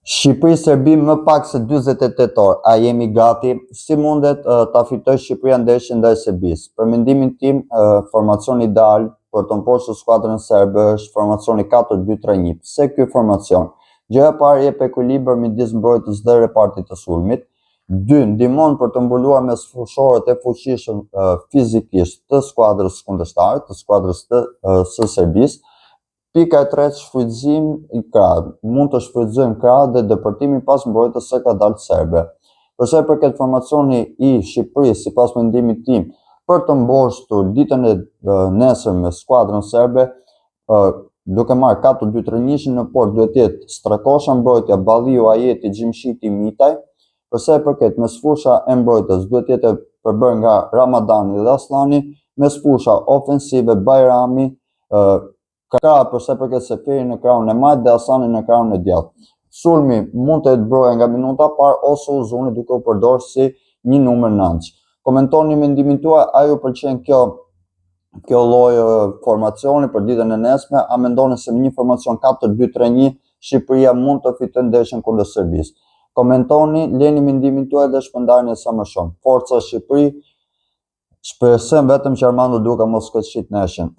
Shqipëri-Serbi më pak se 48 orë, a jemi gati? Si mundet ta fitoj Shqipëria ndeshjen ndaj Serbisë? Për mendimin tim, formacioni ideal për të mposhtur skuadrën serbe është formacioni 4-2-3-1. Pse ky formacion? Gjëja e parë jep ekuilibër midis mbrojtës dhe repartit të sulmit. 2. Ndihmon për të mbuluar mes fushorët e fuqishëm fizikisht të skuadrës kundërshtare, të skuadrës së Serbisë. Pika e tretë, shfrytëzim i krahët. Mund të shfrytëzojmë krahët dhe depërtimin pas mbrojtës së kadalt serbe. Përsa i përket formacioni i Shqipërisë, sipas mendimit tim, për të mboshtur ditën e nesërme skuadrën serbe, duke marrë 4-2-3-1, në port duhet të jetë Strakosha, mbrojtja Balliu, Ajeti, Xhimshiti, Mitaj. Përsa i përket mesfusha e mbrojtës, duhet të jetë përbërë nga Ramadani dhe Aslani, mesfusha ofensive Bajrami, krahë përsa i përket Seferi në krahun e majt dhe Hasani në krahun e djathtë. Sulmi mund të broje nga minuta parë ose Uzuni duke u përdorur si një numër 9. Komentoni mendimin tuaj, a ju pëlqen kjo lloj formacioni për ditën e nesme, a mendoni se me një formacion 4-2-3-1 Shqipëria mund të fitojë ndeshjen kundër Serbisë? Komentoni, leni mendimin tuaj dhe shpërndareni sa më shumë. Forca Shqipëri, shpresojmë vetëm që Armando Duka mos ketë shit neshin.